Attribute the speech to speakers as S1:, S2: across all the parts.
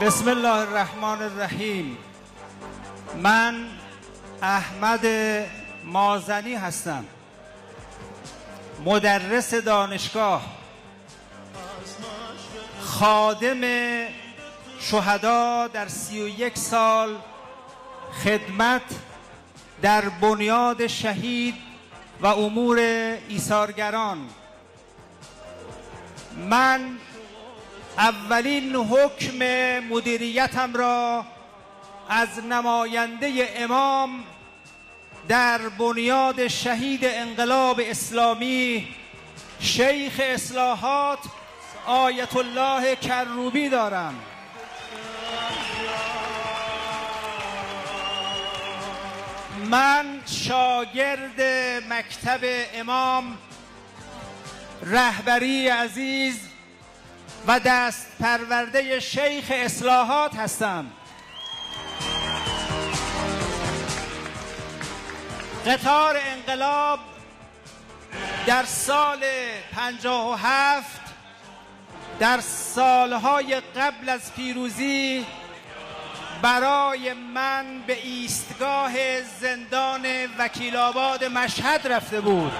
S1: بسم الله الرحمن الرحیم. من احمد مازنی هستم، مدرس دانشگاه، خادم شهدا در 31 سال خدمت در بنیاد شهید و امور ایثارگران. من اولین حکم مدیریتم را از نماینده امام در بنیاد شهید انقلاب اسلامی شیخ اصلاحات آیت الله کروبی دارم. من شاگرد مکتب امام، رهبری عزیز و دست پرورده شیخ اصلاحات هستم. قطار انقلاب در سال 57 در سالهای قبل از پیروزی برای من به ایستگاه زندان وکیل‌آباد مشهد رفته بود.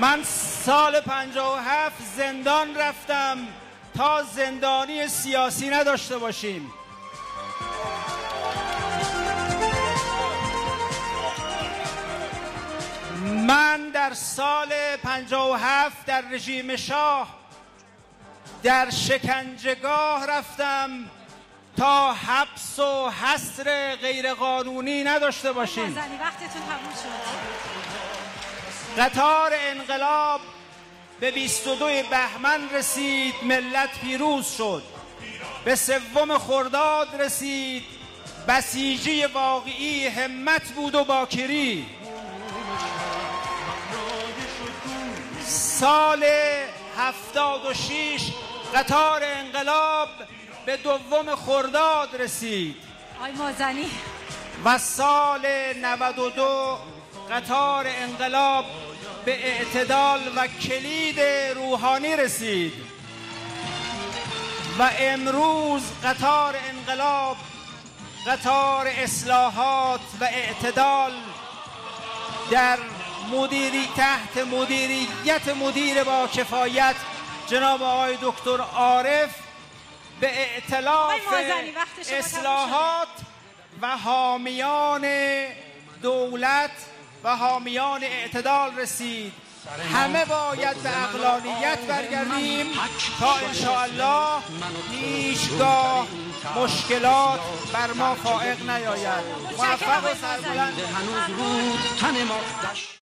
S1: من سال 57 زندان رفتم تا زندانی سیاسی نداشته باشیم. من در سال 57 در رژیم شاه در شکنجهگاه رفتم تا حبس و حصر غیرقانونی نداشته باشیم.
S2: وقتتون تموم شد.
S1: قطار انقلاب به 22 بهمن رسید، ملت پیروز شد. به 3 خرداد رسید، بسیجی واقعی همت بود و باکری. سال 76 قطار انقلاب به 2 خرداد رسید.
S2: آی مازنی.
S1: و سال 92 قطار انقلاب به اعتدال و کلید روحانی رسید. و امروز قطار انقلاب، قطار اصلاحات و اعتدال در تحت مدیریت مدیر با کفایت جناب آقای دکتر عارف به ائتلاف اصلاحات و حامیان دولت و حامیان اعتدال رسید. همه باید به عقلانیت برگردیم تا انشاءالله هیچگاه مشکلات بر ما فائق نیاید. موفق و سربلند.